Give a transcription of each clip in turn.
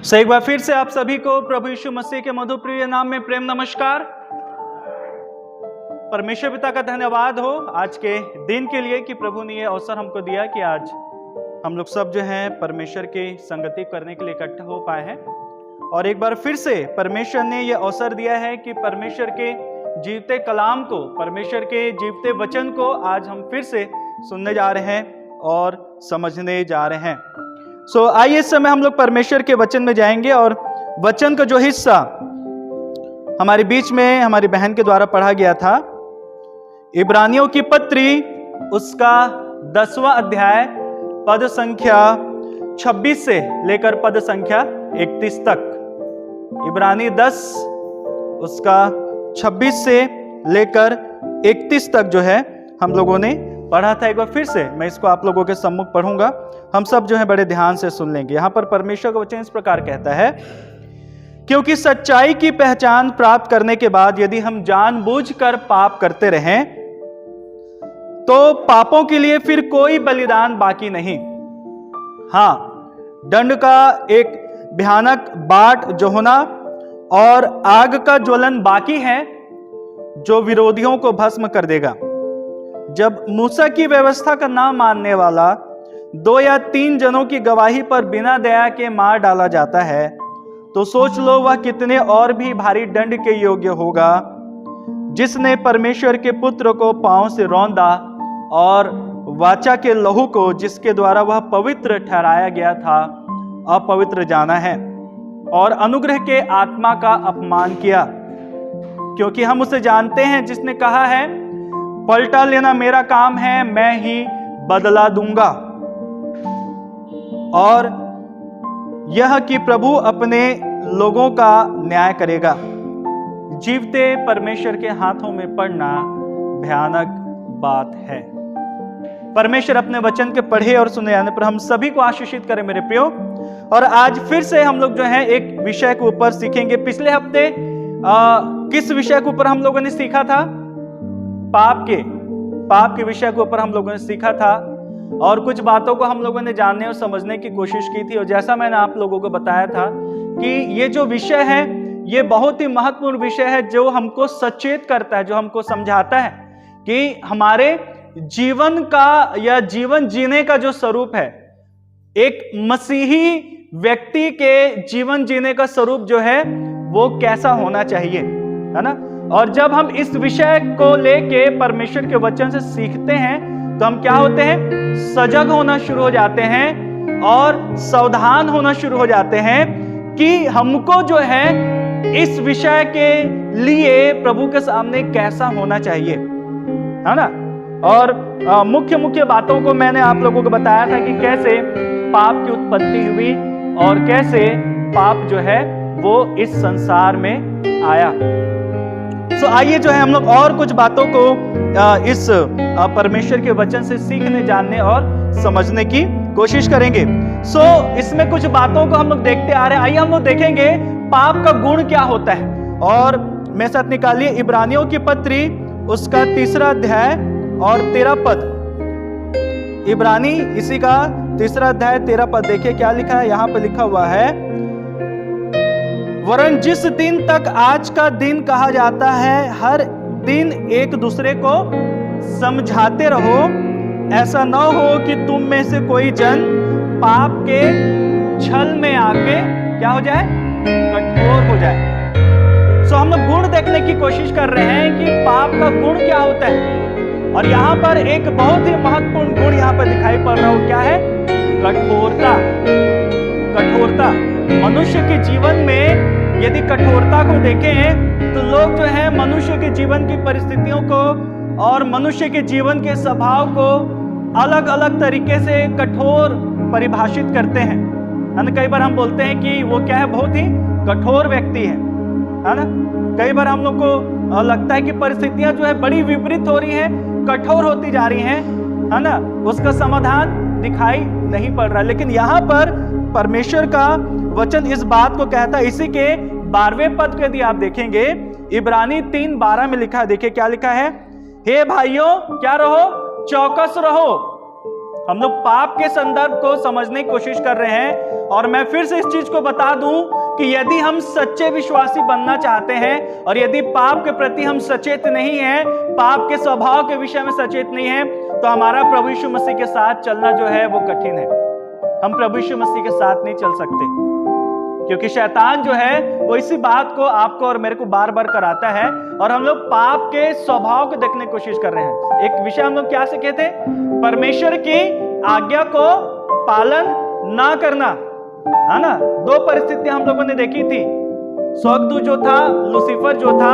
सो एक बार फिर से आप सभी को प्रभु यीशु मसीह के मधुप्रिय नाम में प्रेम नमस्कार। परमेश्वर पिता का धन्यवाद हो आज के दिन के लिए कि प्रभु ने ये अवसर हमको दिया कि आज हम लोग सब जो हैं परमेश्वर की संगति करने के लिए इकट्ठा हो पाए हैं। और एक बार फिर से परमेश्वर ने ये अवसर दिया है कि परमेश्वर के जीवते कलाम को, परमेश्वर के जीवते वचन को आज हम फिर से सुनने जा रहे हैं और समझने जा रहे हैं। सो आइए इस समय हम लोग परमेश्वर के वचन में जाएंगे और वचन का जो हिस्सा हमारे बीच में हमारी बहन के द्वारा पढ़ा गया था, इब्रानियों की पत्री उसका 10वां अध्याय पद संख्या 26 से लेकर पद संख्या 31 तक। इब्रानी 10 उसका 26 से लेकर 31 तक जो है हम लोगों ने पढ़ा था। एक बार फिर से मैं इसको आप लोगों के सम्मुख पढ़ूंगा, हम सब जो है बड़े ध्यान से सुन लेंगे। यहां पर परमेश्वर का वचन इस प्रकार कहता है, क्योंकि सच्चाई की पहचान प्राप्त करने के बाद यदि हम जानबूझकर पाप करते रहें तो पापों के लिए फिर कोई बलिदान बाकी नहीं। हां, दंड का एक भयानक बाट जो होना और आग का ज्वलन बाकी है जो विरोधियों को भस्म कर देगा। जब मूसा की व्यवस्था का ना मानने वाला 2 या 3 जनों की गवाही पर बिना दया के मार डाला जाता है तो सोच लो वह कितने और भी भारी दंड के योग्य होगा, जिसने परमेश्वर के पुत्र को पांव से रौंदा और वाचा के लहू को जिसके द्वारा वह पवित्र ठहराया गया था अपवित्र जाना है और अनुग्रह के आत्मा का अपमान किया। क्योंकि हम उसे जानते हैं जिसने कहा है, पलटा लेना मेरा काम है, मैं ही बदला दूंगा। और यह कि प्रभु अपने लोगों का न्याय करेगा। जीवते परमेश्वर के हाथों में पड़ना भयानक बात है। परमेश्वर अपने वचन के पढ़े और सुने जाने पर हम सभी को आशीषित करे मेरे प्रियो। और आज फिर से हम लोग जो है एक विषय के ऊपर सीखेंगे। पिछले हफ्ते किस विषय के ऊपर हम लोगों ने सीखा था? पाप के विषय के ऊपर हम लोगों ने सीखा था और कुछ बातों को हम लोगों ने जानने और समझने की कोशिश की थी। और जैसा मैंने आप लोगों को बताया था कि ये जो विषय है ये बहुत ही महत्वपूर्ण विषय है, जो हमको सचेत करता है, जो हमको समझाता है कि हमारे जीवन का या जीवन जीने का जो स्वरूप है, एक मसीही व्यक्ति के जीवन जीने का स्वरूप जो है वो कैसा होना चाहिए, है ना। और जब हम इस विषय को लेके परमेश्वर के वचन से सीखते हैं तो हम क्या होते हैं? सजग होना शुरू हो जाते हैं और सावधान होना शुरू हो जाते हैं कि हमको जो है इस विषय के लिए प्रभु के सामने कैसा होना चाहिए, है ना। और मुख्य बातों को मैंने आप लोगों को बताया था कि कैसे पाप की उत्पत्ति हुई और कैसे पाप जो है वो इस संसार में आया। सो आइए जो है हम लोग और कुछ बातों को इस परमेश्वर के वचन से सीखने, जानने और समझने की कोशिश करेंगे। सो इसमें कुछ बातों को हम लोग देखते आ रहे हैं। आइए हम लोग देखेंगे पाप का गुण क्या होता है। और मेरे साथ निकालिए इब्रानियों की पत्री उसका 3 अध्याय और 13 पद। इब्रानी इसी का 3 अध्याय 13 पद देखिए क्या लिखा है। यहां पर लिखा हुआ है, वरन जिस दिन तक आज का दिन कहा जाता है हर दिन एक दूसरे को समझाते रहो, ऐसा न हो कि तुम में से कोई जन पाप के छल में आके क्या हो जाए? कठोर हो जाए। सो हम लोग गुण देखने की कोशिश कर रहे हैं कि पाप का गुण क्या होता है। और यहाँ पर एक बहुत ही महत्वपूर्ण गुण यहाँ पर दिखाई पड़ रहा हो, क्या है? कठोरता। कठोरता मनुष्य के जीवन में यदि कठोरता को देखें तो लोग जो है मनुष्य के जीवन की परिस्थितियों को और मनुष्य के जीवन के स्वभाव को अलग अलग तरीके से कठोर परिभाषित करते हैं। कई बार हम बोलते हैं कि वो क्या है? बहुत ही कठोर व्यक्ति है ना। कई बार हम लोग को लगता है कि परिस्थितियां जो है बड़ी विपरीत हो रही हैं, कठोर होती जा रही हैं, है ना, उसका समाधान दिखाई नहीं पड़ रहा। लेकिन यहाँ पर परमेश्वर का वचन इस बात को कहता है। इसी के 12वें पद को यदि आप देखेंगे, इब्रानी 3:12 में लिखा है, देखिए क्या लिखा है, हे भाइयों क्या रहो? चौकस रहो। हम लोग पाप के संदर्भ को समझने की कोशिश कर रहे हैं। और मैं फिर से इस चीज को बता दूं कि यदि हम सच्चे विश्वासी बनना चाहते हैं और यदि पाप के प्रति हम सचेत नहीं हैं, पाप के स्वभाव के विषय में सचेत नहीं हैं, तो हमारा प्रभु यीशु मसीह के साथ चलना जो है वो कठिन है। हम प्रभु यीशु मसीह के साथ नहीं चल सकते, क्योंकि शैतान जो है वो इसी बात को आपको और मेरे को बार बार कराता है और हम लोग पाप के स्वभाव को देखने की कोशिश कर रहे हैं। एक विषय हम लोग क्या सीखे थे? परमेश्वर की आज्ञा को पालन ना करना, है ना। दो परिस्थितियां हम लोगों ने देखी थी। स्वर्गदूत जो था, लूसीफर जो था,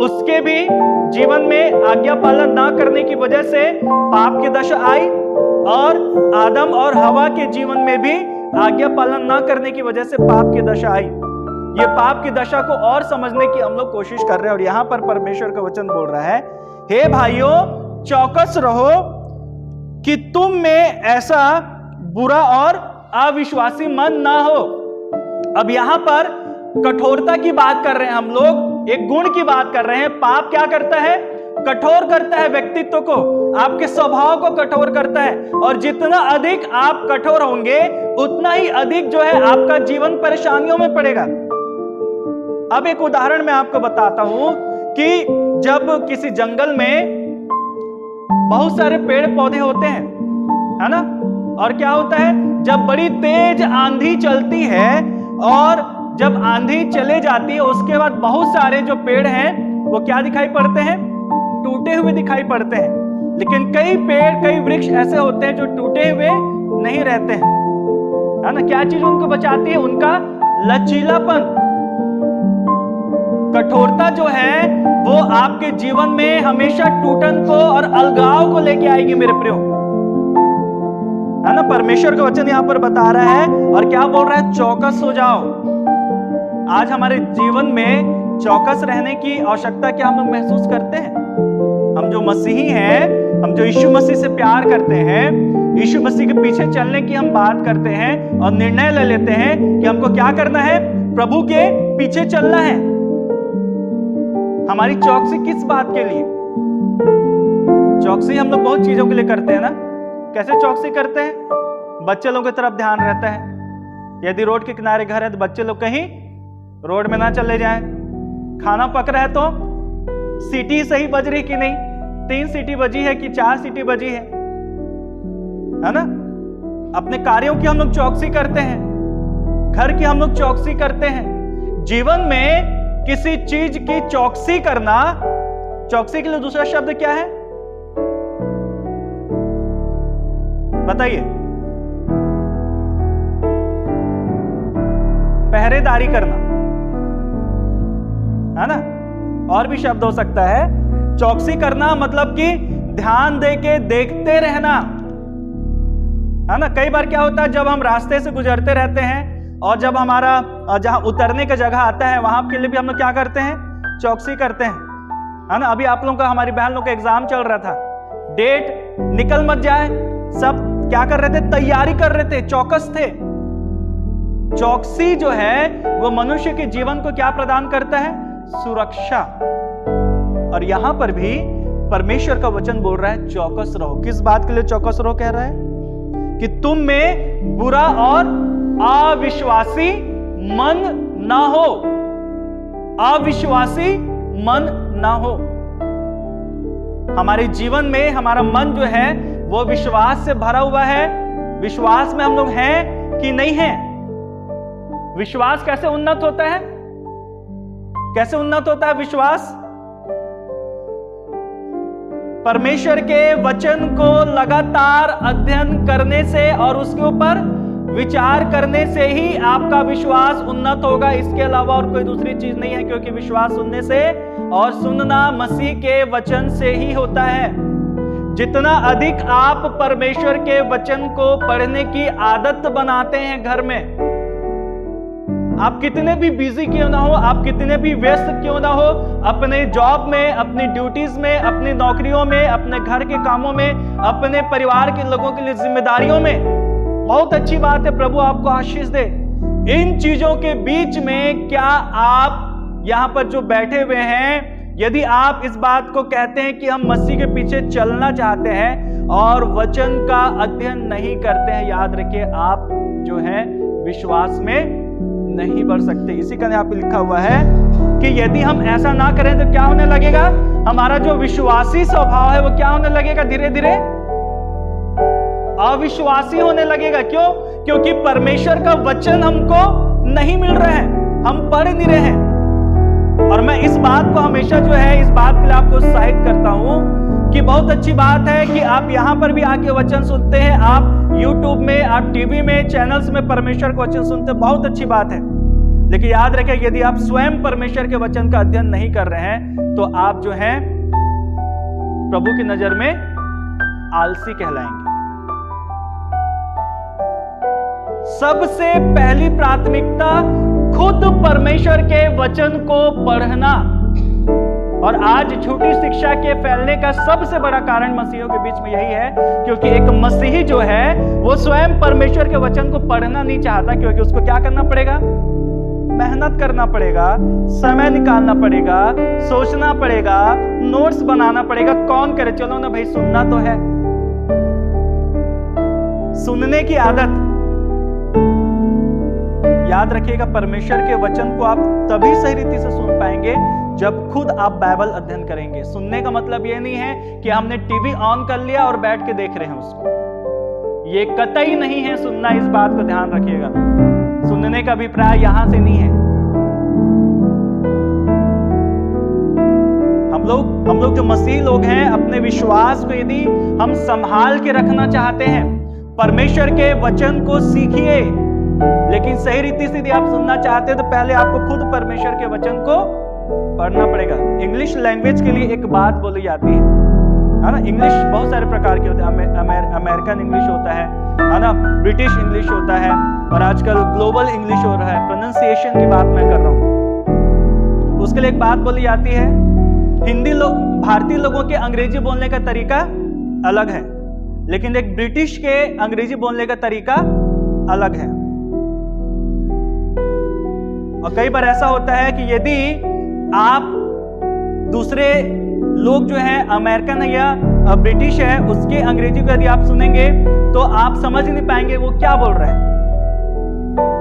उसके भी जीवन में आज्ञा पालन ना करने की वजह से पाप की दशा आई, और आदम और हवा के जीवन में भी आज्ञा पालन ना करने की वजह से पाप की दशा आई। ये पाप की दशा को और समझने की हम लोग कोशिश कर रहे हैं। और यहां पर परमेश्वर का वचन बोल रहा है, हे भाइयों चौकस रहो कि तुम में ऐसा बुरा और अविश्वासी मन ना हो। अब यहां पर कठोरता की बात कर रहे हैं हम लोग, एक गुण की बात कर रहे हैं। पाप क्या करता है? कठोर करता है व्यक्तित्व को, आपके स्वभाव को कठोर करता है। और जितना अधिक आप कठोर होंगे उतना ही अधिक जो है आपका जीवन परेशानियों में पड़ेगा। अब एक उदाहरण मैं आपको बताता हूं कि जब किसी जंगल में बहुत सारे पेड़ पौधे होते हैं, है ना, और क्या होता है जब बड़ी तेज आंधी चलती है और जब आंधी चले जाती है उसके बाद बहुत सारे जो पेड़ हैं वो क्या दिखाई पड़ते हैं? टूटे हुए दिखाई पड़ते हैं। लेकिन कई पेड़, कई वृक्ष ऐसे होते हैं जो टूटे हुए नहीं रहते हैं, है ना। क्या चीज उनको बचाती है? उनका लचीलापन। कठोरता जो है वो आपके जीवन में हमेशा टूटन को और अलगाव को लेके आएगी मेरे प्रियो, है ना। परमेश्वर का वचन यहां पर बता रहा है और क्या बोल रहा है? चौकस हो जाओ। आज हमारे जीवन में चौकस रहने की आवश्यकता क्या हम लोग महसूस करते हैं? हम जो मसीही हैं, हम जो यीशु मसीह से प्यार करते हैं, यीशु मसीह के पीछे चलने की हम बात करते हैं और निर्णय ले लेते हैं कि हमको क्या करना है? प्रभु के पीछे चलना है। हमारी चौकसी किस बात के लिए? चौकसी हम लोग बहुत चीजों के लिए करते हैं ना। कैसे चौकसी करते हैं? बच्चे लोगों की तरफ ध्यान रहता है। यदि रोड के किनारे घर है तो बच्चे लोग कहीं रोड में ना चले जाएं। खाना पक रहा है तो सीटी सही बज रही कि नहीं, 3 सीटी बजी है कि 4 सीटी बजी है ना। अपने कार्यों की हम लोग चौकसी करते हैं, घर की हम लोग चौकसी करते हैं। जीवन में किसी चीज की चौकसी करना, चौकसी के लिए दूसरा शब्द क्या है बताइए? पहरेदारी करना, है ना। और भी शब्द हो सकता है। चौकसी करना मतलब कि ध्यान दे के देखते रहना, है ना। कई बार क्या होता है जब हम रास्ते से गुजरते रहते हैं और जब हमारा जहां उतरने का जगह आता है वहां के लिए भी हम लोग क्या करते हैं? चौकसी करते हैं, है ना। अभी आप लोगों का, हमारी बहन लोग का एग्जाम चल रहा था, डेट निकल मत जाए, सब क्या कर रहे थे? तैयारी कर रहे थे, चौकस थे। चौकसी जो है वो मनुष्य के जीवन को क्या प्रदान करता है? सुरक्षा। और यहां पर भी परमेश्वर का वचन बोल रहा है चौकस रहो। किस बात के लिए चौकस रहो कह रहा है? कि तुम में बुरा और अविश्वासी मन ना हो। अविश्वासी मन ना हो। हमारे जीवन में हमारा मन जो है वो विश्वास से भरा हुआ है। विश्वास में हम लोग हैं कि नहीं हैं? विश्वास कैसे उन्नत होता है? कैसे उन्नत होता है विश्वास? परमेश्वर के वचन को लगातार अध्ययन करने से और उसके ऊपर विचार करने से ही आपका विश्वास उन्नत होगा। इसके अलावा और कोई दूसरी चीज नहीं है, क्योंकि विश्वास सुनने से और सुनना मसीह के वचन से ही होता है। जितना अधिक आप परमेश्वर के वचन को पढ़ने की आदत बनाते हैं घर में, आप कितने भी बिजी क्यों ना हो, आप कितने भी व्यस्त क्यों ना हो, अपने जॉब में, अपनी ड्यूटीज में, अपनी नौकरियों में, अपने घर के कामों में, अपने परिवार के लोगों के लिए जिम्मेदारियों में, बहुत अच्छी बात है, प्रभु आपको आशीष दे। इन चीजों के बीच में क्या आप यहां पर जो बैठे हुए हैं, यदि आप इस बात को कहते हैं कि हम मसीह के पीछे चलना चाहते हैं और वचन का अध्ययन नहीं करते हैं, याद रखिए आप जो है विश्वास में नहीं बढ़ सकते। इसी का यहाँ पे लिखा हुआ है कि यदि हम ऐसा ना करें तो क्या होने लगेगा, हमारा जो विश्वासी स्वभाव है वो क्या होने लगेगा, धीरे धीरे अविश्वासी होने लगेगा। क्यों? क्योंकि परमेश्वर का वचन हमको नहीं मिल रहा है, हम पढ़ नहीं रहे हैं। और मैं इस बात को हमेशा जो है, इस बात के लिए आपको उत्साहित करता हूं कि बहुत अच्छी बात है कि आप यहां पर भी आके वचन सुनते हैं, आप YouTube में, आप टीवी में, चैनल्स में परमेश्वर का वचन सुनते हैं, बहुत अच्छी बात है। लेकिन याद रखें, यदि आप स्वयं परमेश्वर के वचन का अध्ययन नहीं कर रहे हैं तो आप जो है प्रभु की नजर में आलसी कहलाएंगे। सबसे पहली प्राथमिकता खुद परमेश्वर के वचन को पढ़ना। और आज झूठी शिक्षा के फैलने का सबसे बड़ा कारण मसीहियों के बीच में यही है, क्योंकि एक मसीही जो है वो स्वयं परमेश्वर के वचन को पढ़ना नहीं चाहता, क्योंकि उसको क्या करना पड़ेगा, मेहनत करना पड़ेगा, समय निकालना पड़ेगा, सोचना पड़ेगा, नोट्स बनाना पड़ेगा। कौन करे, चलो ना भाई सुनना तो है। सुनने की आदत, याद रखिएगा, परमेश्वर के वचन को आप तभी सही रीति से सुन पाएंगे जब खुद आप बाइबल अध्ययन करेंगे। सुनने का मतलब यह नहीं है कि हमने टीवी ऑन कर लिया और बैठ के देख रहे हैं उसको, ये कतई नहीं है सुनना, इस बात को ध्यान रखिएगा। सुनने का अभिप्राय यहां से नहीं है। हम लोग जो मसीही लोग हैं, अपने विश्वास को यदि हम संभाल के रखना चाहते हैं, परमेश्वर के वचन को सीखिए। लेकिन सही रीति से यदि आप सुनना चाहते हैं तो पहले आपको खुद परमेश्वर के वचन को पढ़ना पड़ेगा। इंग्लिश लैंग्वेज के लिए एक बात बोली जाती है ना, इंग्लिश बहुत सारे प्रकार के होते हैं। अमेरिकन इंग्लिश होता है ना, ब्रिटिश इंग्लिश होता है, और आजकल ग्लोबल इंग्लिश हो रहा है। प्रोनाउंसिएशन की बात मैं कर रहा हूं। उसके लिए एक बात बोली जाती है, हिंदी लोग, भारतीय लोगों के अंग्रेजी बोलने का तरीका अलग है, लेकिन एक ब्रिटिश के अंग्रेजी बोलने का तरीका अलग है। और कई बार ऐसा होता है कि यदि आप दूसरे लोग जो है अमेरिकन है या ब्रिटिश है, उसके अंग्रेजी को यदि आप सुनेंगे तो आप समझ नहीं पाएंगे वो क्या बोल रहे हैं।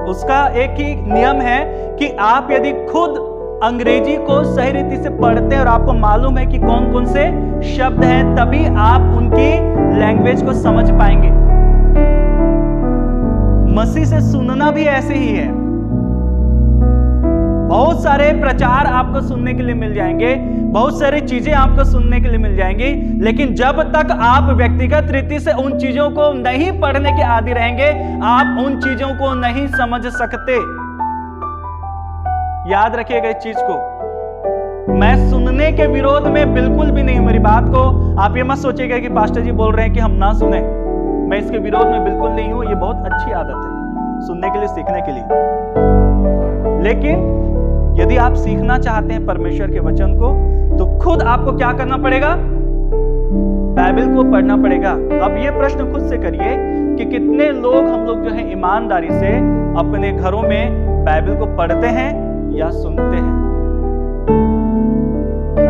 उसका एक ही नियम है कि आप यदि खुद अंग्रेजी को सही रीति से पढ़ते हैं और आपको मालूम है कि कौन कौन से शब्द हैं, तभी आप उनकी लैंग्वेज को समझ पाएंगे। मसीह से सुनना भी ऐसे ही है। बहुत सारे प्रचार आपको सुनने के लिए मिल जाएंगे, बहुत सारी चीजें आपको सुनने के लिए मिल जाएंगी, लेकिन जब तक आप व्यक्तिगत रीति से उन चीजों को नहीं पढ़ने के आदी रहेंगे, आप उन चीजों को नहीं समझ सकते। याद रखिएगा इस चीज को। मैं सुनने के विरोध में बिल्कुल भी नहीं हूं। मेरी बात को आप ये मत सोचिएगा कि पास्टर जी बोल रहे हैं कि हम ना सुने। मैं इसके विरोध में बिल्कुल नहीं हूं। ये बहुत अच्छी आदत है सुनने के लिए, सीखने के लिए। लेकिन यदि आप सीखना चाहते हैं परमेश्वर के वचन को, तो खुद आपको क्या करना पड़ेगा, बाइबल को पढ़ना पड़ेगा। अब ये प्रश्न खुद से करिए कि कितने लोग, हम लोग जो है ईमानदारी से अपने घरों में बाइबल को पढ़ते हैं या सुनते हैं,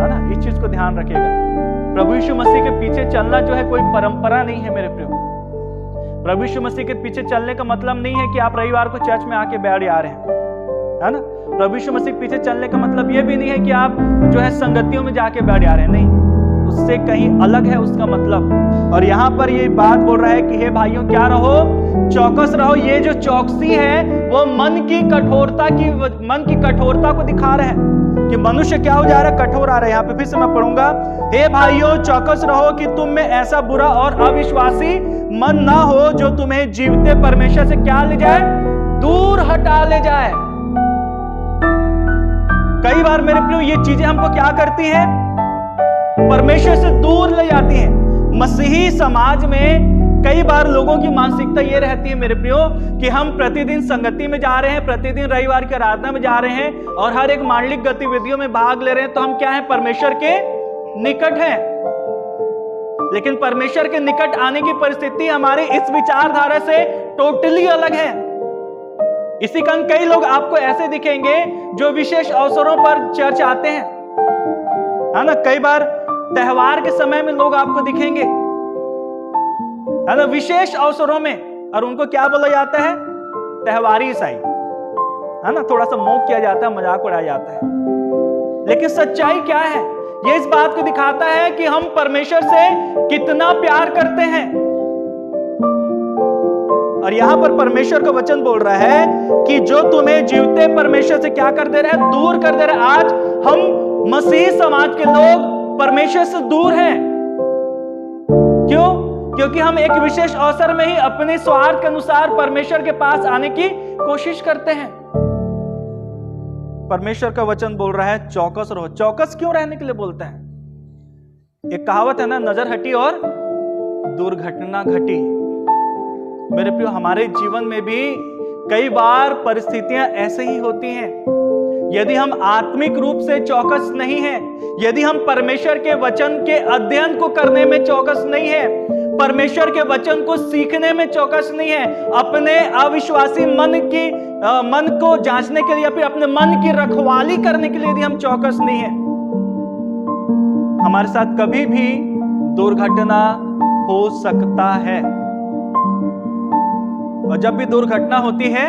ना? इस चीज को ध्यान रखिएगा। प्रभु यीशु मसीह के पीछे चलना जो है कोई परंपरा नहीं है मेरे प्रियो। प्रभु यीशु मसीह के पीछे चलने का मतलब नहीं है कि आप रविवार को चर्च में आके बैठ जा रहे हैं, है ना। प्रभु यीशु मसीह के पीछे चलने का मतलब यह भी नहीं है कि आप जो है संगतियों में जाके बैठ जा रहे हैं, नहीं, उससे कहीं अलग है उसका मतलब। और यहां पर ये बात बोल रहा है कि हे भाइयों क्या रहो, चौकस रहो। ये जो चौकसी है वो मन की कठोरता को दिखा रहा है कि मनुष्य क्या हो जा रहा है, कठोर आ रहा है। यहाँ पे फिर से मैं पढ़ूंगा, हे भाइयों चौकस रहो कि तुम में ऐसा बुरा और अविश्वासी मन ना हो जो तुम्हें जीवते परमेश्वर से क्या ले जाए, दूर हटा ले जाए। कई बार मेरे प्रियो ये चीजें हमको क्या करती हैं, परमेश्वर से दूर ले जाती हैं। मसीही समाज में कई बार लोगों की मानसिकता ये रहती है मेरे प्रियो कि हम प्रतिदिन संगति में जा रहे हैं, प्रतिदिन रविवार की आराधना में जा रहे हैं और हर एक मांडलिक गतिविधियों में भाग ले रहे हैं, तो हम क्या है, परमेश्वर के निकट हैं। लेकिन परमेश्वर के निकट आने की परिस्थिति हमारी इस विचारधारा से टोटली अलग है। इसी कारण कई लोग आपको ऐसे दिखेंगे जो विशेष अवसरों पर चर्च आते हैं, है ना। कई बार त्योहार के समय में लोग आपको दिखेंगे, है ना, विशेष अवसरों में। और उनको क्या बोला जाता है? त्योहारी ईसाई, है ना, थोड़ा सा मौक किया जाता है, मजाक उड़ाया जाता है। लेकिन सच्चाई क्या है? ये इस बात को दिखाता है कि हम परमेश्वर से कितना प्यार करते हैं। और यहां पर परमेश्वर का वचन बोल रहा है कि जो तुम्हें जीवते परमेश्वर से क्या कर दे रहा है? दूर कर दे रहा है। आज हम मसीह समाज के लोग परमेश्वर से दूर हैं। क्यों? क्योंकि हम एक विशेष अवसर में ही अपने स्वार्थ के अनुसार परमेश्वर के पास आने की कोशिश करते हैं। परमेश्वर का वचन बोल रहा है चौकस रहो। चौकस क्यों रहने के लिए बोलता है? एक कहावत है ना, नजर हटी और दुर्घटना घटी। मेरे प्रियो, हमारे जीवन में भी कई बार परिस्थितियां ऐसे ही होती हैं। यदि हम आत्मिक रूप से चौकस नहीं हैं, यदि हम परमेश्वर के वचन के अध्ययन को करने में चौकस नहीं है, परमेश्वर के वचन को सीखने में चौकस नहीं है, अपने अविश्वासी मन को जांचने के लिए या फिर अपने मन की रखवाली करने के लिए यदि हम चौकस नहीं है, हमारे साथ कभी भी दुर्घटना हो सकता है। और जब भी दुर्घटना होती है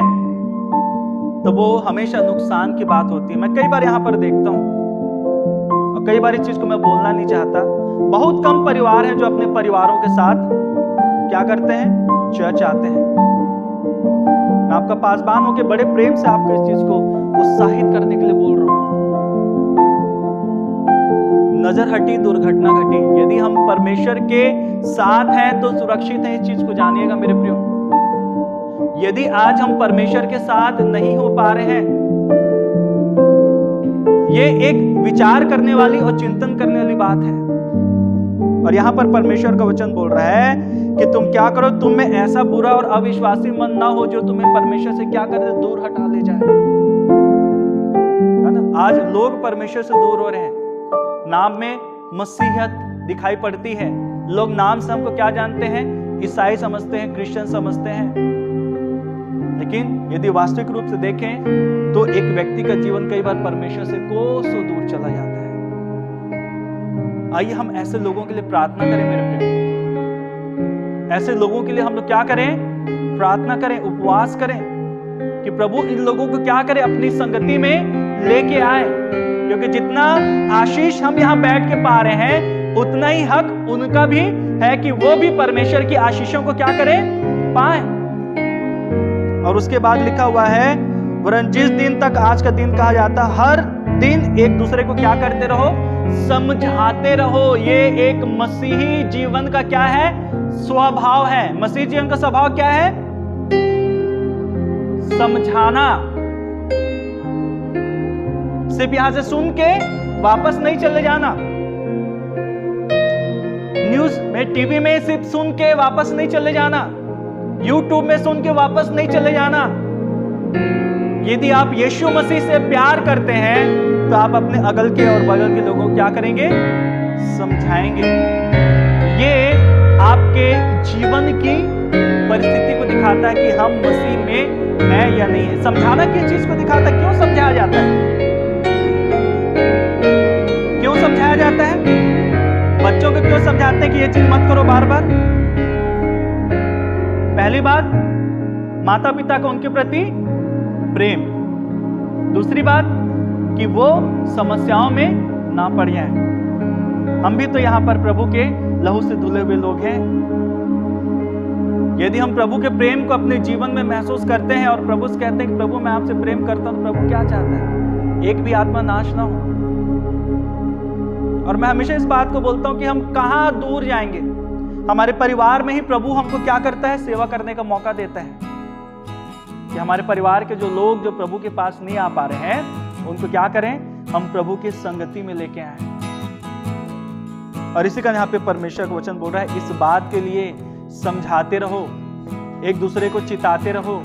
तो वो हमेशा नुकसान की बात होती है। मैं कई बार यहां पर देखता हूं और कई बार इस चीज को मैं बोलना नहीं चाहता। बहुत कम परिवार हैं जो अपने परिवारों के साथ क्या करते हैं? चर्च आते हैं। मैं आपका पासबान होकर बड़े प्रेम से आपको इस चीज को उत्साहित करने के लिए बोल रहा हूं। नजर हटी दुर्घटना घटी। यदि हम परमेश्वर के साथ हैं तो सुरक्षित हैं, इस चीज को जानिएगा मेरे प्रियो। यदि आज हम परमेश्वर के साथ नहीं हो पा रहे हैं, ये एक विचार करने वाली और चिंतन करने वाली बात है। और यहां पर परमेश्वर का वचन बोल रहा है कि तुम क्या करो, तुम में ऐसा बुरा और अविश्वासी मन ना हो जो तुम्हें परमेश्वर से क्या कर दे? दूर हटा ले जाए। है ना, आज लोग परमेश्वर से दूर हो रहे हैं। नाम में मसीहत दिखाई पड़ती है। लोग नाम से हमको क्या जानते हैं? ईसाई समझते हैं, क्रिश्चियन समझते हैं। लेकिन यदि वास्तविक रूप से देखें तो एक व्यक्ति का जीवन कई बार परमेश्वर से कोसों दूर चला जाता है। आइए हम ऐसे लोगों के लिए प्रार्थना करें मेरे प्रिय। ऐसे लोगों के लिए हम लोग क्या करें? प्रार्थना करें, उपवास करें कि प्रभु इन लोगों को क्या करे? अपनी संगति में लेके आए। क्योंकि जितना आशीष हम यहाँ बैठ के पा रहे हैं, उतना ही हक उनका भी है कि वो भी परमेश्वर की आशीषों को क्या करें? पाए। और उसके बाद लिखा हुआ है, वरन जिस दिन तक आज का दिन कहा जाता, हर दिन एक दूसरे को क्या करते रहो? समझाते रहो। ये एक मसीही जीवन का क्या है? स्वभाव है। मसीही जीवन का स्वभाव क्या है? समझाना। सिर्फ यहां से सुन के वापस नहीं चले जाना। न्यूज में, टीवी में सिर्फ सुन के वापस नहीं चले जाना। YouTube में सुन के वापस नहीं चले जाना। यदि आप यीशु मसीह से प्यार करते हैं तो आप अपने अगल के और बगल के लोगों को क्या करेंगे? समझाएंगे। ये आपके जीवन की परिस्थिति को दिखाता है कि हम मसीह में हैं या नहीं है। समझाना किस चीज को दिखाता है? क्यों समझाया जाता है? क्यों समझाया जाता है? बच्चों को क्यों समझाते हैं कि ये चीज मत करो बार बार? पहली बात, माता पिता को उनके प्रति प्रेम। दूसरी बात कि वो समस्याओं में ना पड़ जाए। हम भी तो यहां पर प्रभु के लहू से धुले हुए लोग हैं। यदि हम प्रभु के प्रेम को अपने जीवन में महसूस करते हैं और प्रभु से कहते हैं कि प्रभु मैं आपसे प्रेम करता हूं, तो प्रभु क्या चाहता है? एक भी आत्मा नाश ना हो। और मैं हमेशा इस बात को बोलता हूं कि हम कहां दूर जाएंगे? हमारे परिवार में ही प्रभु हमको क्या करता है? सेवा करने का मौका देता है। कि हमारे परिवार के जो लोग जो प्रभु के पास नहीं आ पा रहे हैं, उनको क्या करें? हम प्रभु की संगति में लेके आए। और इसी का यहाँ पे परमेश्वर का वचन बोल रहा है, इस बात के लिए समझाते रहो, एक दूसरे को चिताते रहो।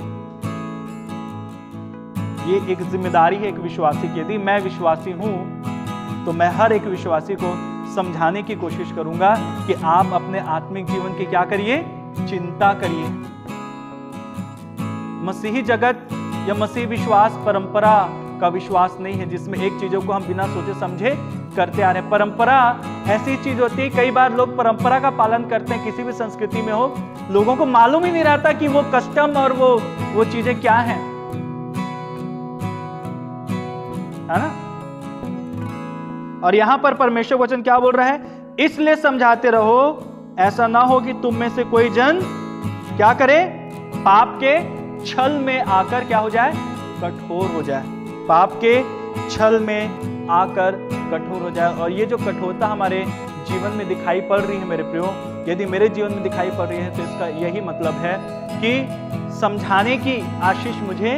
ये एक जिम्मेदारी है एक विश्वासी की। यदि मैं विश्वासी हूं तो मैं हर एक विश्वासी को समझाने की कोशिश करूंगा कि आप अपने आत्मिक जीवन की क्या करिए? चिंता करिए। मसीही जगत या मसीही विश्वास परंपरा का विश्वास नहीं है जिसमें एक चीजों को हम बिना सोचे समझे करते आ रहे हैं। परंपरा ऐसी चीज होती है, कई बार लोग परंपरा का पालन करते हैं, किसी भी संस्कृति में हो, लोगों को मालूम ही नहीं रहता कि वो कस्टम और वो चीजें क्या हैं, है ना। और यहां पर परमेश्वर वचन क्या बोल रहा है, इसलिए समझाते रहो, ऐसा ना हो कि तुम में से कोई जन क्या करे, पाप के छल में आकर क्या हो जाए, कठोर हो जाए, पाप के छल में आकर कठोर हो जाए। और ये जो कठोरता हमारे जीवन में दिखाई पड़ रही है मेरे प्रियो, यदि मेरे जीवन में दिखाई पड़ रही है तो इसका यही मतलब है कि समझाने की आशीष मुझे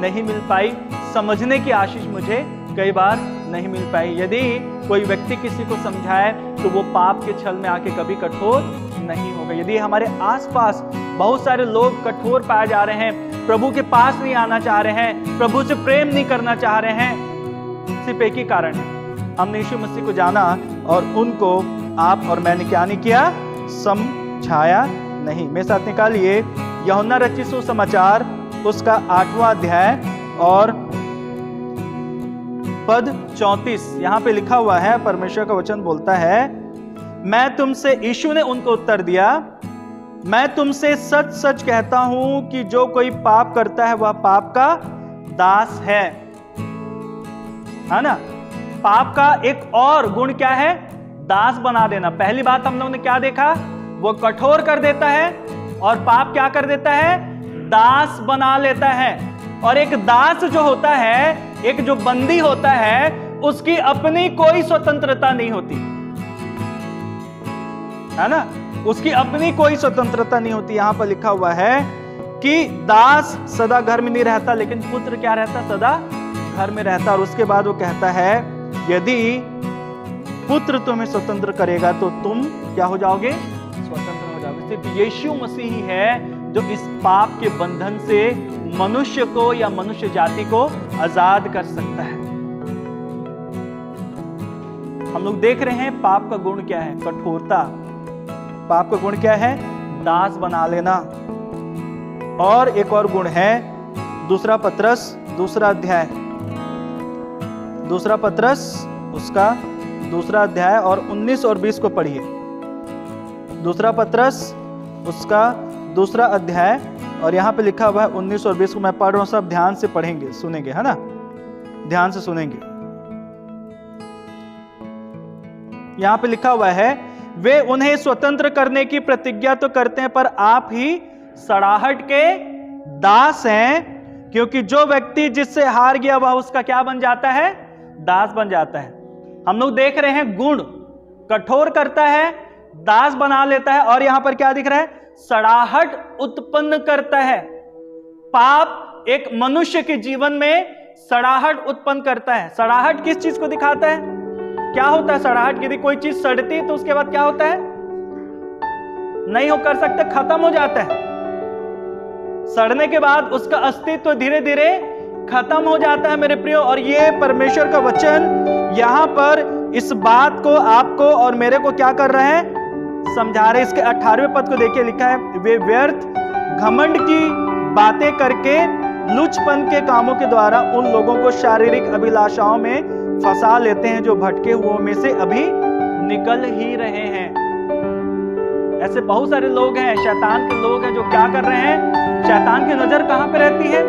नहीं मिल पाई, समझने की आशीष मुझे कई बार नहीं मिल पाई। यदि कोई व्यक्ति किसी को समझाए तो वो पाप के छल में आके कभी कठोर नहीं होगा। यदि हमारे आसपास बहुत सारे लोग कठोर पाए जा रहे हैं, प्रभु के पास नहीं आना चाह रहे हैं, प्रभु से प्रेम नहीं करना चाह रहे हैं, सिर्फ एक ही कारण है, हमने यीशु मसीह को जाना और उनको आप और मैंने क्या नहीं किया, समझाया नहीं। मेरे साथ निकालिए यूहन्ना रचित सुसमाचार उसका 8वां अध्याय और पद 34। यहां पे लिखा हुआ है, परमेश्वर का वचन बोलता है, मैं तुमसे, यीशु ने उनको उत्तर दिया, मैं तुमसे सच सच कहता हूं कि जो कोई पाप करता है वह पाप का दास है ना। पाप का एक और गुण क्या है, दास बना देना। पहली बात हम लोगों ने क्या देखा, वो कठोर कर देता है, और पाप क्या कर देता है, दास बना लेता है। और एक दास जो होता है, एक जो बंदी होता है, उसकी अपनी कोई स्वतंत्रता नहीं होती, है ना, उसकी अपनी कोई स्वतंत्रता नहीं होती। यहां पर लिखा हुआ है कि दास सदा घर में नहीं रहता, लेकिन पुत्र क्या रहता, सदा घर में रहता। और उसके बाद वो कहता है, यदि पुत्र तुम्हें स्वतंत्र करेगा तो तुम क्या हो जाओगे, स्वतंत्र हो जाओगे। सिर्फ यीशु मसीह ही है जो इस पाप के बंधन से मनुष्य को या मनुष्य जाति को आजाद कर सकता है। हम लोग देख रहे हैं पाप का गुण क्या है, कठोरता। पाप का गुण क्या है, दास बना लेना। और एक और गुण है, दूसरा पत्रस दूसरा अध्याय, दूसरा पत्रस उसका दूसरा अध्याय और 19 और 20 को पढ़िए। दूसरा पत्रस उसका दूसरा अध्याय और यहां पे लिखा हुआ है 19 और 20 को मैं पढ़ रहा हूं, सब ध्यान से पढ़ेंगे, सुनेंगे, है ना, ध्यान से सुनेंगे। यहां पे लिखा हुआ है, वे उन्हें स्वतंत्र करने की प्रतिज्ञा तो करते हैं, पर आप ही सड़ाहट के दास हैं, क्योंकि जो व्यक्ति जिससे हार गया वह उसका क्या बन जाता है, दास बन जाता है। हम लोग देख रहे हैं गुण, कठोर करता है, दास बना लेता है, और यहां पर क्या दिख रहा है, सड़ाहट उत्पन्न करता है। पाप एक मनुष्य के जीवन में सड़ाहट उत्पन्न करता है। सड़ाहट किस चीज को दिखाता है, क्या होता है सड़ाहट, यदि कोई चीज सड़ती है तो उसके बाद क्या होता है, नहीं हो कर सकते, खत्म हो जाता है। सड़ने के बाद उसका अस्तित्व धीरे धीरे खत्म हो जाता है मेरे प्रियो। और ये परमेश्वर का वचन यहां पर इस बात को आपको और मेरे को क्या कर रहे हैं, समझा रहे। इसके 18वें पद को देखिए, लिखा है, वे व्यर्थ घमंड की बातें करके लुचपन के कामों के द्वारा उन लोगों को शारीरिक अभिलाषाओं में फंसा लेते हैं जो भटके हुओं में से अभी निकल ही रहे हैं। ऐसे बहुत सारे लोग हैं, शैतान के लोग हैं, जो क्या कर रहे हैं, शैतान की नजर कहां पे रहती है,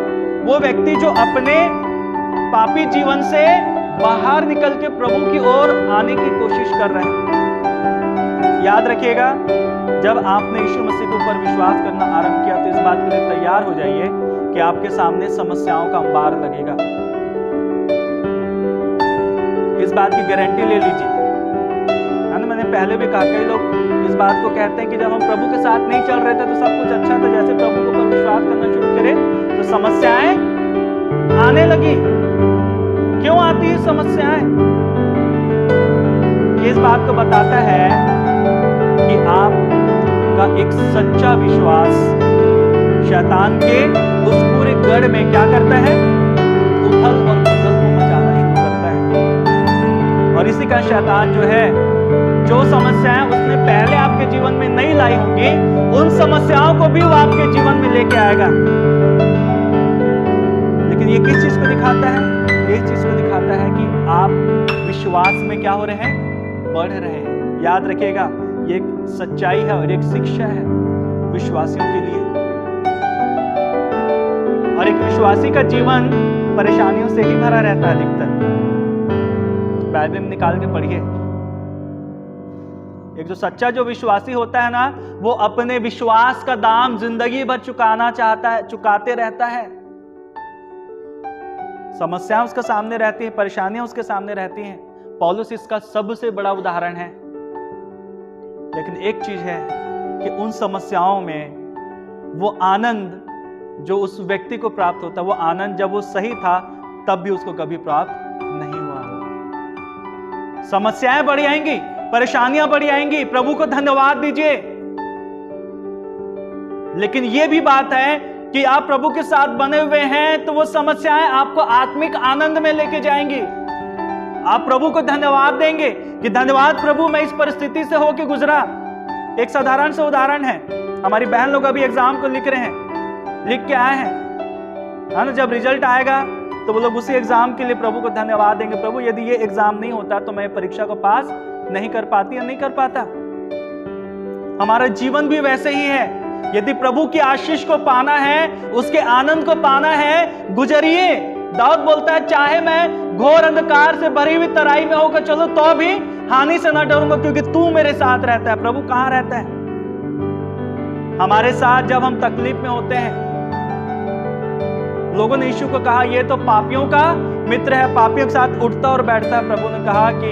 वो व्यक्ति जो अपने पापी जीवन से बाहर निकल के प्रभु की ओर आने की कोशिश कर रहे हैं। याद रखिएगा, जब आपने यीशु मसीह के ऊपर विश्वास करना आरंभ किया तो इस बात के लिए तैयार हो जाइए कि आपके सामने समस्याओं का अंबार लगेगा। इस बात की गारंटी ले लीजिए, है ना। मैंने पहले भी कहा, कई लोग इस बात को कहते हैं कि जब हम प्रभु के साथ नहीं चल रहे थे तो सब कुछ अच्छा था, जैसे प्रभु के ऊपर विश्वास करना शुरू करे तो समस्याएं आने लगी। क्यों आती है समस्याएं? ये इस बात को बताता है कि आपका एक सच्चा विश्वास शैतान के उस पूरे गढ़ में क्या करता है, उथल और पुथल को मचाना शुरू करता है। और इसी का शैतान जो है, जो समस्याएं उसने पहले आपके जीवन में नहीं लाई होंगी, उन समस्याओं को भी वो आपके जीवन में लेके आएगा। लेकिन ये किस चीज को दिखाता है, यही चीज को दिखाता है कि आप विश्वास में क्या हो रहे हैं, बढ़ रहे हैं। याद रखिएगा, ये एक सच्चाई है और एक शिक्षा है विश्वासियों के लिए। और एक विश्वासी का जीवन परेशानियों से ही भरा रहता है अधिकतर। बाइबल में निकाल के पढ़िए। एक जो सच्चा जो विश्वासी होता है ना, वो अपने विश्वास का दाम जिंदगी भर चुकाना चाहता है, चुकाते रहता है। समस्याएं उसके सामने रहती है, परेशानियां उसके सामने रहती हैं। पौलुस इसका सबसे बड़ा उदाहरण है। लेकिन एक चीज है कि उन समस्याओं में वो आनंद जो उस व्यक्ति को प्राप्त होता, वो आनंद जब वो सही था तब भी उसको कभी प्राप्त नहीं हुआ। समस्याएं बढ़ी आएंगी, परेशानियां बढ़ी आएंगी, प्रभु को धन्यवाद दीजिए। लेकिन यह भी बात है कि आप प्रभु के साथ बने हुए हैं तो वो समस्याएं आपको आत्मिक आनंद में लेके जाएंगी। आप प्रभु को धन्यवाद देंगे कि धन्यवाद प्रभु, मैं इस परिस्थिति से होके गुजरा। एक साधारण सा उदाहरण है, हमारी बहन लोग अभी एग्जाम को लिख रहे हैं, लिख के आए हैं, है ना। जब रिजल्ट आएगा तो वो लोग उसी एग्जाम के लिए प्रभु को धन्यवाद देंगे। प्रभु, यदि ये एग्जाम नहीं होता तो मैं परीक्षा को पास नहीं कर पाती या नहीं कर पाता। हमारा जीवन भी वैसे ही है। यदि प्रभु की आशीष को पाना है, उसके आनंद को पाना है, गुजरिए। दाऊद बोलता है, चाहे मैं घोर अंधकार से भरी हुई तराई में होकर चलूं तो भी हानि से न डरूंगा, क्योंकि तू मेरे साथ रहता है। प्रभु कहां रहता है? हमारे साथ जब हम तकलीफ में होते हैं। लोगों ने यीशु को कहा, ये तो पापियों का मित्र है, पापियों के साथ उठता और बैठता है। प्रभु ने कहा कि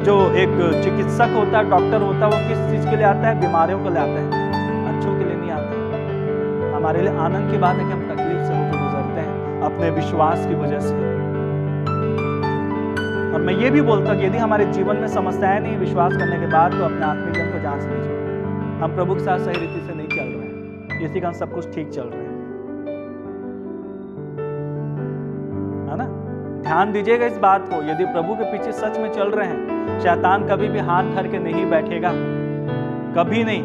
जो एक चिकित्सक होता है, डॉक्टर होता है, वो किस चीज के लिए आता है? बीमारियों को ले आता है, अच्छों के लिए नहीं आता। हमारे लिए आनंद की बात है कि हम तकलीफ से होकर गुजरते हैं अपने विश्वास की वजह से। और मैं ये भी बोलता कि यदि हमारे जीवन में समस्याएं नहीं विश्वास करने के बाद, तो अपने आत्मिक जीवन को जांच लीजिए। हम प्रभु के साथ सही रीति से नहीं चल रहे हैं, इसी कारण सब कुछ ठीक चल रहा है ना। ध्यान दीजिएगा इस बात को, यदि प्रभु के पीछे सच में चल रहे हैं, शैतान कभी भी हाथ धर के नहीं बैठेगा, कभी नहीं।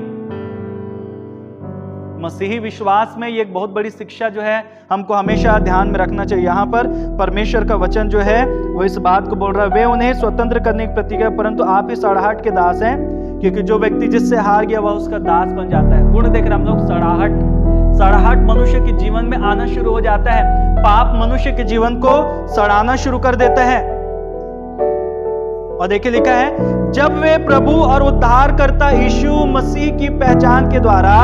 मसीही विश्वास में ये एक बहुत बड़ी शिक्षा जो है हमको हमेशा ध्यान में रखना चाहिए। यहाँ पर परमेश्वर का वचन जो है वो इस बात को बोल रहा है, वे उन्हें स्वतंत्र करने की प्रतिज्ञा, परंतु आप ही सड़ाहट के दास हैं, क्योंकि जो व्यक्ति जिससे हार गया वह उसका दास बन जाता है। गुण देख रहे हम लोग, सड़ाहट मनुष्य के जीवन में आना शुरू हो जाता है। पाप मनुष्य के जीवन को सड़ाना शुरू कर देता है। और देखिए लिखा है, जब वे प्रभु और उद्धारकर्ता यीशु मसीह की पहचान के द्वारा,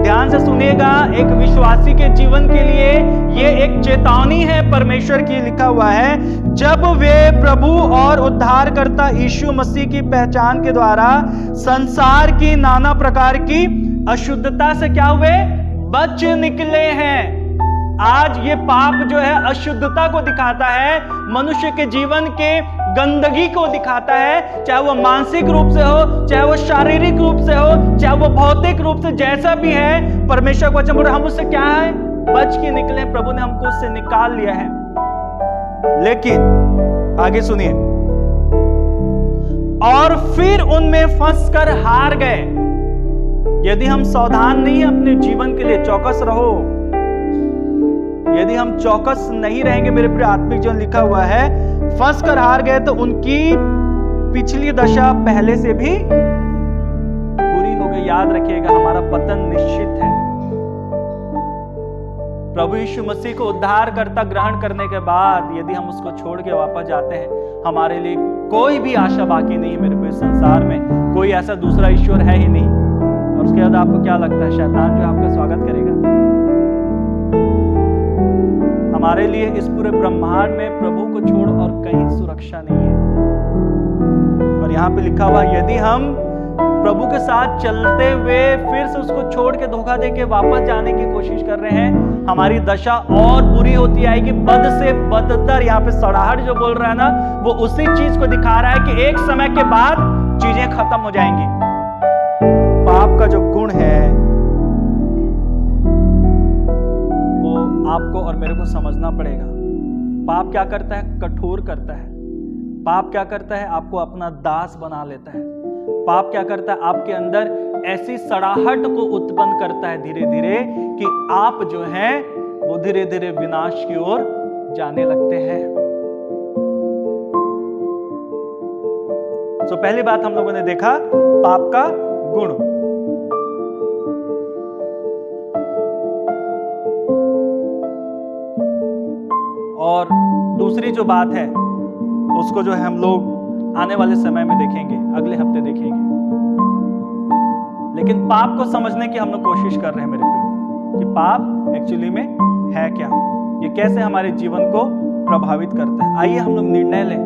ध्यान से सुनिएगा, एक विश्वासी के जीवन के लिए ये एक चेतावनी है परमेश्वर की, लिखा हुआ है, जब वे प्रभु और उद्धारकर्ता यीशु मसीह की पहचान के द्वारा संसार की नाना प्रकार की अशुद्धता से क्या हुए? बच निकले हैं। आज ये पाप जो है अशुद्धता को दिखाता है, मनुष्य के जीवन के गंदगी को दिखाता है, चाहे वो मानसिक रूप से हो, चाहे वो शारीरिक रूप से हो, चाहे वो भौतिक रूप से, जैसा भी है। परमेश्वर को वचन बोल रहा है, हम उससे क्या है? बच के निकले। प्रभु ने हमको उससे निकाल लिया है। लेकिन आगे सुनिए, और फिर उनमें फंसकर हार गए। यदि हम सावधान नहीं है अपने जीवन के लिए, चौकस रहो। यदि हम चौकस नहीं रहेंगे, मेरे प्रिय आत्मिक जीवन, लिखा हुआ है, फंस कर हार गए तो उनकी पिछली दशा पहले से भी बुरी हो गई। याद रखिएगा, हमारा पतन निश्चित है। प्रभु यीशु मसीह को उद्धारकर्ता ग्रहण करने के बाद यदि हम उसको छोड़ के वापस जाते हैं, हमारे लिए कोई भी आशा बाकी नहीं है। मेरे प्रिय, संसार में कोई ऐसा दूसरा ईश्वर है ही नहीं। और उसके बाद आपको क्या लगता है, शैतान जो आपका स्वागत करेगा? हमारे लिए इस पूरे ब्रह्मांड में प्रभु को छोड़ और कहीं सुरक्षा नहीं है। और यहाँ पे लिखा हुआ, यदि हम प्रभु के साथ चलते हुए फिर से उसको छोड़ के धोखा दे के वापस जाने की कोशिश कर रहे हैं, हमारी दशा और बुरी होती आएगी, बद से बदतर। यहाँ पे सड़ाहट जो बोल रहा है ना, वो उसी चीज को दिखा रहा है कि एक समय के बाद चीजें खत्म हो जाएंगी। पाप का जो गुण है वो आपको और मेरे को समझना पड़ेगा। पाप क्या करता है? कठोर करता है। पाप क्या करता है? आपको अपना दास बना लेता है। पाप क्या करता है? आपके अंदर ऐसी सड़ाहट को उत्पन्न करता है धीरे धीरे कि आप जो हैं वो धीरे धीरे विनाश की ओर जाने लगते हैं। सो पहली बात हम लोगों ने देखा पाप का गुण। और दूसरी जो बात है उसको जो है हम लोग आने वाले समय में देखेंगे, अगले हफ्ते देखेंगे। लेकिन पाप को समझने की हम लोग कोशिश कर रहे हैं मेरे प्रियो, कि पाप एक्चुअली में है क्या, ये कैसे हमारे जीवन को प्रभावित करता है। आइए हम लोग निर्णय लें,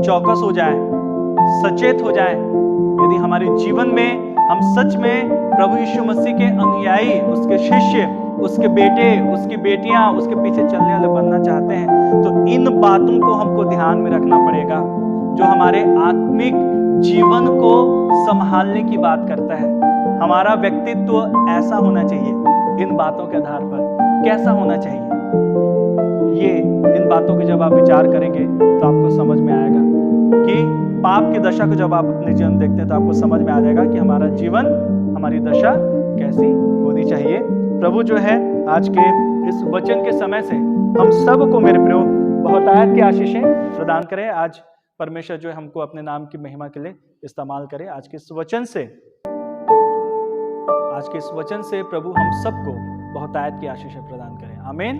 चौकस हो जाएं, सचेत हो जाएं। यदि हमारे जीवन में हम सच में प्रभु यीशु मसीह के अनुयायी, उसके शिष्य, उसके बेटे, उसकी बेटियां, उसके पीछे चलने वाले बनना चाहते हैं, तो इन बातों को हमको ध्यान में रखना पड़ेगा, जो हमारे आत्मिक जीवन को संभालने की बात करता है। हमारा व्यक्तित्व ऐसा होना चाहिए, इन बातों के आधार पर कैसा होना चाहिए, ये इन बातों के जब आप विचार करेंगे तो आपको समझ में आएगा कि पाप की दशा को जब आप अपने जीवन देखते हैं तो आपको समझ में आ जाएगा कि हमारा जीवन, हमारी दशा कैसी होनी चाहिए। प्रभु जो है आज के इस वचन के समय से हम सब को मेरे प्रियो बहुतायत की आशीषें प्रदान करें। आज परमेश्वर जो है हमको अपने नाम की महिमा के लिए इस्तेमाल करे। आज के इस वचन से प्रभु हम सबको बहुतायत की आशीषें प्रदान करें। आमीन।